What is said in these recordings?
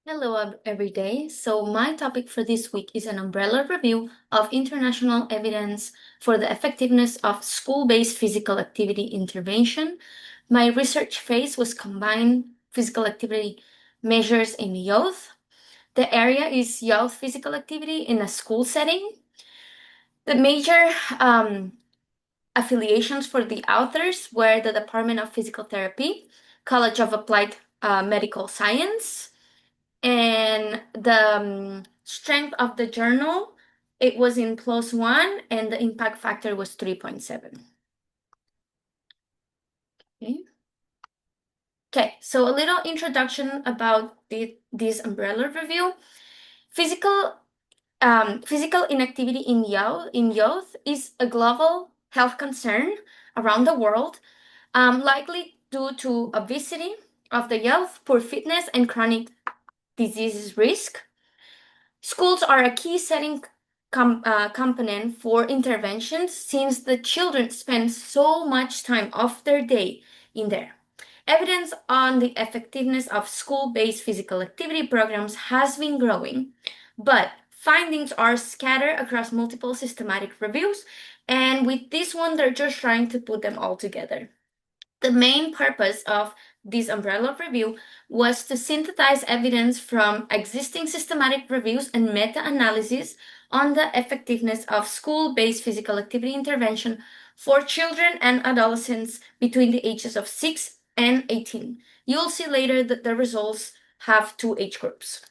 Hello, every day. So, my topic for this week is an umbrella review of international evidence for the effectiveness of school based physical activity intervention. My research phase was combined physical activity measures in youth. The area is youth physical activity in a school setting. The major affiliations for the authors were the Department of Physical Therapy, College of Applied Medical Science, and the strength of the journal, it was in +1 and the impact factor was 3.7. Okay. Okay, so a little introduction about this umbrella review. Physical inactivity in youth is a global health concern around the world, likely due to obesity of the youth, poor fitness, and chronic diseases risk. Schools are a key setting component for interventions since the children spend so much time of their day in there. Evidence on the effectiveness of school based physical activity programs has been growing, but findings are scattered across multiple systematic reviews, and with this one, they're just trying to put them all together. The main purpose of this umbrella review was to synthesize evidence from existing systematic reviews and meta analysis on the effectiveness of school based physical activity intervention for children and adolescents between the ages of 6 and 18. You'll see later that the results have two age groups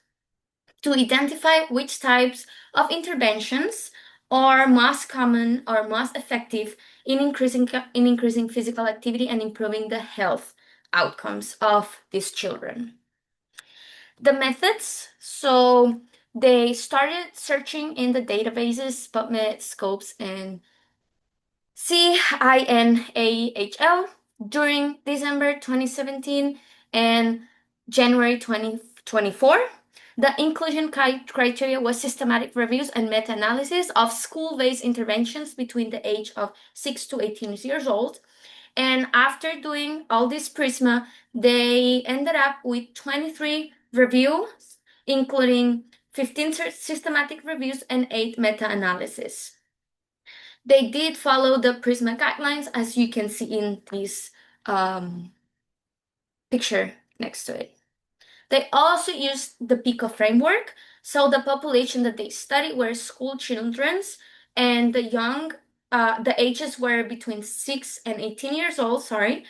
to identify which types of interventions are most common or most effective in increasing physical activity and improving the health outcomes of these children. The methods, so they started searching in the databases PubMed, Scopes, and CINAHL during December 2017 and January 2024. The inclusion criteria was systematic reviews and meta-analysis of school-based interventions between the age of 6 to 18 years old. And after doing all this prisma, they ended up with 23 reviews, including 15 systematic reviews and 8 meta-analysis. They did follow the Prisma guidelines, as you can see in this picture next to it. They also used the PICO framework. So the population that they studied were school children's, and the ages were between 6 and 18 years old, sorry.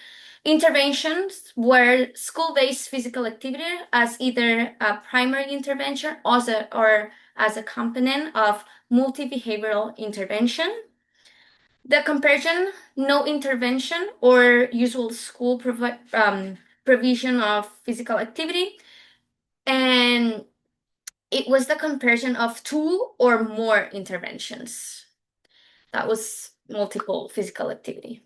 Interventions were school-based physical activity as either a primary intervention or as a component of multi-behavioral intervention. The comparison, no intervention or usual school provision of physical activity, and it was the comparison of two or more interventions. That was multiple physical activity.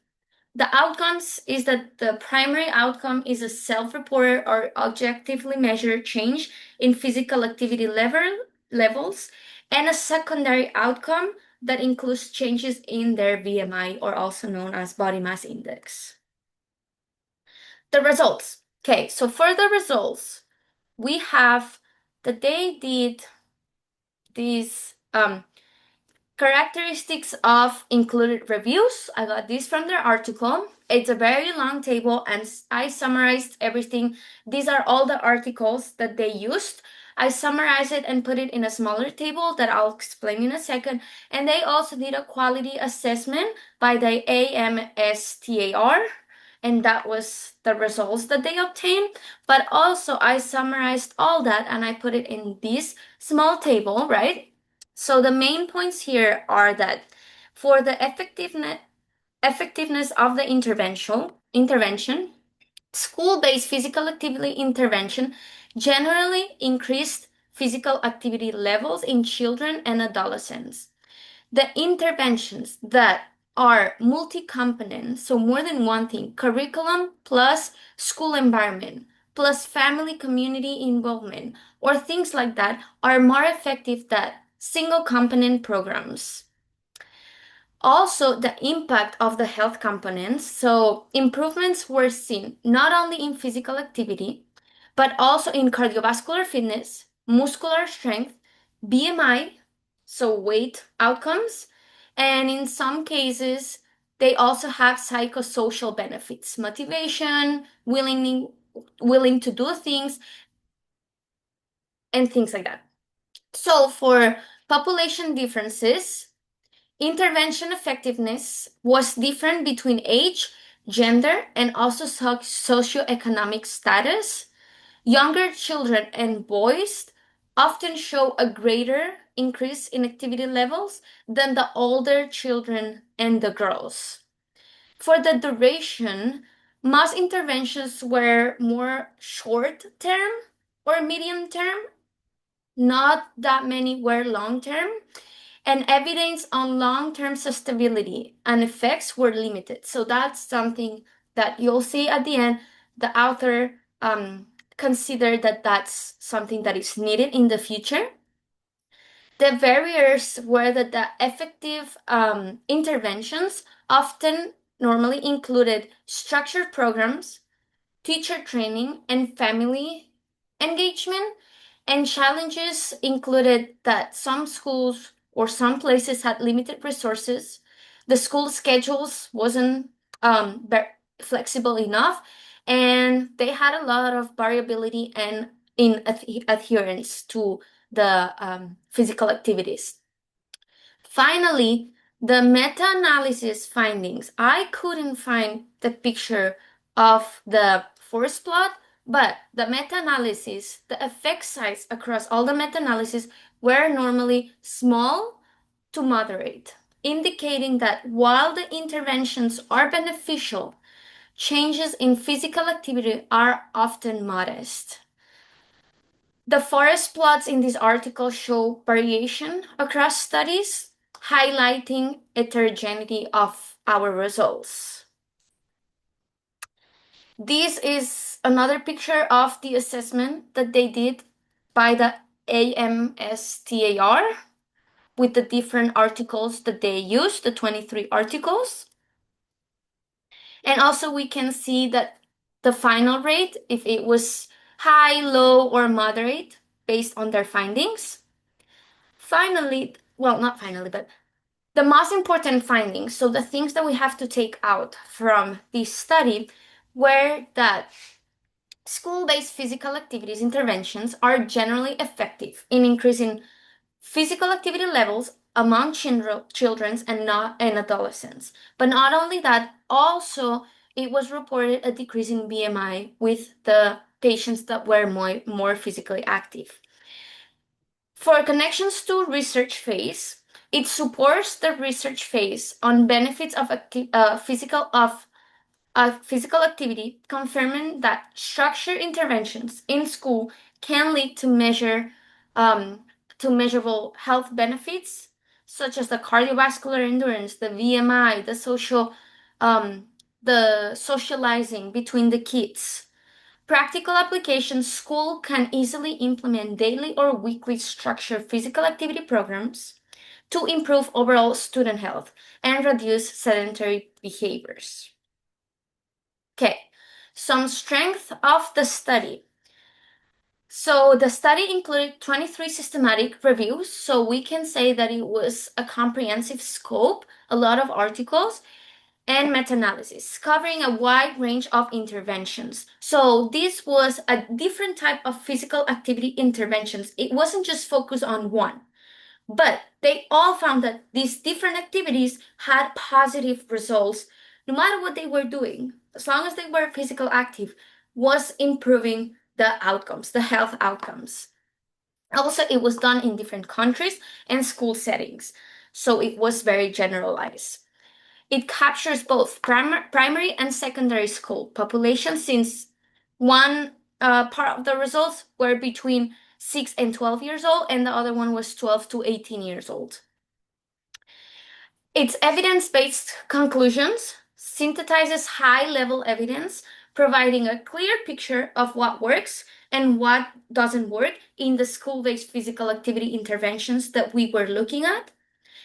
The outcomes is that the primary outcome is a self-reported or objectively measured change in physical activity levels, and a secondary outcome that includes changes in their BMI, or also known as body mass index. The results. Okay, so for the results, we have that they did these characteristics of included reviews. I got this from their article. It's a very long table and I summarized everything. These are all the articles that they used. I summarized it and put it in a smaller table that I'll explain in a second. And they also did a quality assessment by the AMSTAR, and that was the results that they obtained. But also I summarized all that and I put it in this small table, right? So the main points here are that for the effectiveness of the intervention, school-based physical activity intervention generally increased physical activity levels in children and adolescents. The interventions that are multi-component, so more than one thing, curriculum plus school environment, plus family community involvement, or things like that, are more effective than single component programs. Also, the impact of the health components. So, improvements were seen not only in physical activity, but also in cardiovascular fitness, muscular strength, BMI, so weight outcomes, and in some cases, they also have psychosocial benefits, motivation, willing to do things, and things like that. So for population differences, intervention effectiveness was different between age, gender, and also socioeconomic status. Younger children and boys often show a greater increase in activity levels than the older children and the girls. For the duration, most interventions were more short term or medium term, not that many were long term, and evidence on long-term sustainability and effects were limited. So that's something that you'll see at the end. The author considered that that's something that is needed in the future. The barriers were that the effective interventions often normally included structured programs, teacher training, and family engagement. And challenges included that some schools or some places had limited resources. The school schedules wasn't flexible enough, and they had a lot of variability and in adherence to the physical activities. Finally, the meta-analysis findings. I couldn't find the picture of the forest plot, but the meta-analysis, the effect size across all the meta-analysis were normally small to moderate, indicating that while the interventions are beneficial, changes in physical activity are often modest. The forest plots in this article show variation across studies, highlighting heterogeneity of our results. This is another picture of the assessment that they did by the AMSTAR with the different articles that they used, the 23 articles. And also we can see that the final rate, if it was high, low, or moderate, based on their findings. Finally, well, not finally, but the most important findings, so the things that we have to take out from this study, were that school-based physical activities interventions are generally effective in increasing physical activity levels among children and adolescents. But not only that, also it was reported a decrease in BMI with the patients that were more physically active. For connections to research phase, it supports the research phase on benefits of physical activity, confirming that structured interventions in school can lead to measurable health benefits, such as the cardiovascular endurance, the VMI, the socializing between the kids. Practical applications, school can easily implement daily or weekly structured physical activity programs to improve overall student health and reduce sedentary behaviors. Okay, some strength of the study. So the study included 23 systematic reviews, so we can say that it was a comprehensive scope, a lot of articles, and meta-analysis covering a wide range of interventions. So this was a different type of physical activity interventions. It wasn't just focused on one, but they all found that these different activities had positive results no matter what they were doing, as long as they were physical active, was improving the outcomes, the health outcomes. Also, it was done in different countries and school settings, so it was very generalized. It captures both primary and secondary school population, since one part of the results were between 6 and 12 years old, and the other one was 12 to 18 years old. Its evidence-based conclusions synthesizes high-level evidence, providing a clear picture of what works and what doesn't work in the school-based physical activity interventions that we were looking at.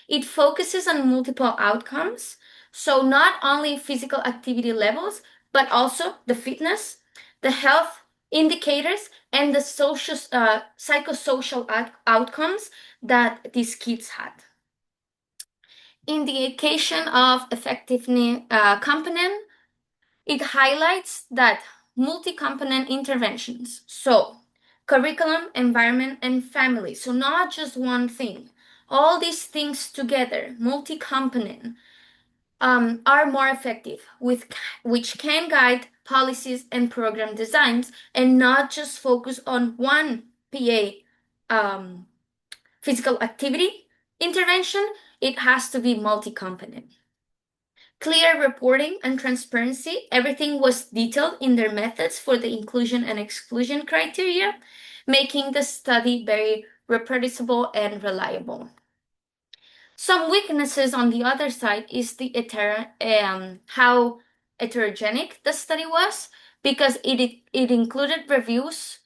It focuses on multiple outcomes, so not only physical activity levels, but also the fitness, the health indicators and the psychosocial outcomes that these kids had. Indication of effectiveness component, it highlights that multi-component interventions, so curriculum, environment, and family, so not just one thing, all these things together, multi-component, are more effective, which can guide policies and program designs and not just focus on one PA physical activity intervention. It has to be multi-component. Clear reporting and transparency. Everything was detailed in their methods for the inclusion and exclusion criteria, making the study very reproducible and reliable. Some weaknesses on the other side is the how heterogenic the study was, because it included reviews.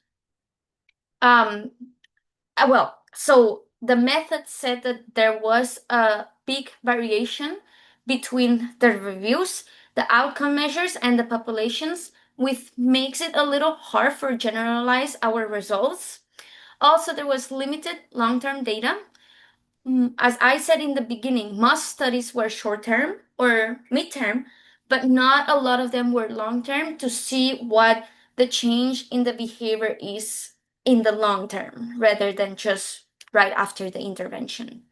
So the method said that there was a big variation between the reviews, the outcome measures, and the populations, which makes it a little hard for generalize our results. Also, there was limited long-term data. As I said in the beginning, most studies were short-term or mid-term, but not a lot of them were long-term to see what the change in the behavior is in the long term, rather than just right after the intervention.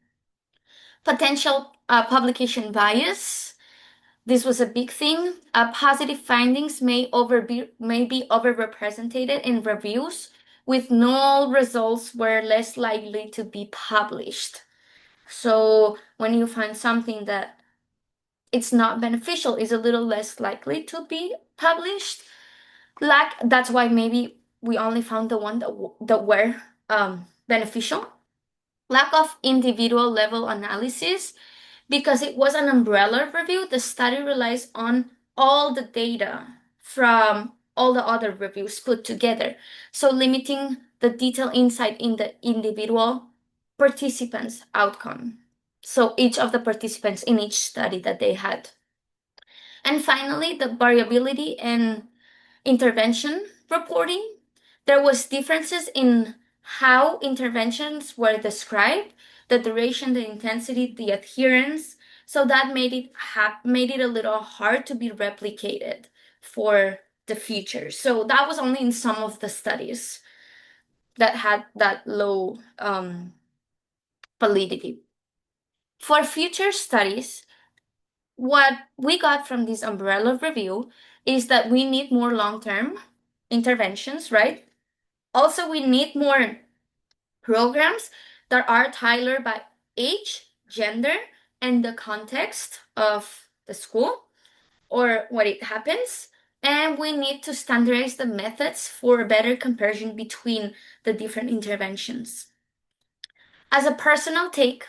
Potential publication bias. This was a big thing. Positive findings may be overrepresented in reviews, with null results were less likely to be published. So when you find something that it's not beneficial, is a little less likely to be published. That's why maybe we only found the one that were beneficial. Lack of individual level analysis, because it was an umbrella review. The study relies on all the data from all the other reviews put together, so limiting the detailed insight in the individual participants' outcome. So each of the participants in each study that they had. And finally, the variability and intervention reporting. There was differences in how interventions were described, the duration, the intensity, the adherence. So that made it a little hard to be replicated for the future. So that was only in some of the studies that had that low validity. For future studies, what we got from this umbrella review is that we need more long-term interventions, right? Also, we need more programs that are tailored by age, gender, and the context of the school or what it happens. And we need to standardize the methods for a better comparison between the different interventions. As a personal take,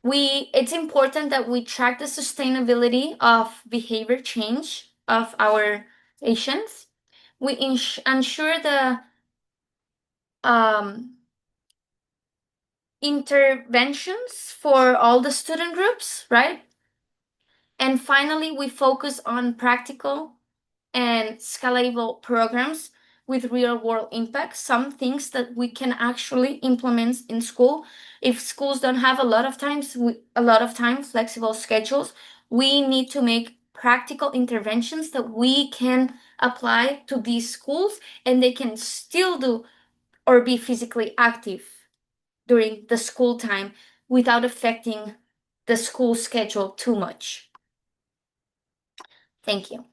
it's important that we track the sustainability of behavior change of our patients. We ensure the interventions for all the student groups, right? And finally, we focus on practical and scalable programs with real world impact, some things that we can actually implement in school. If schools don't have a lot of time, flexible schedules, we need to make practical interventions that we can apply to these schools, and they can still do or be physically active during the school time without affecting the school schedule too much. Thank you.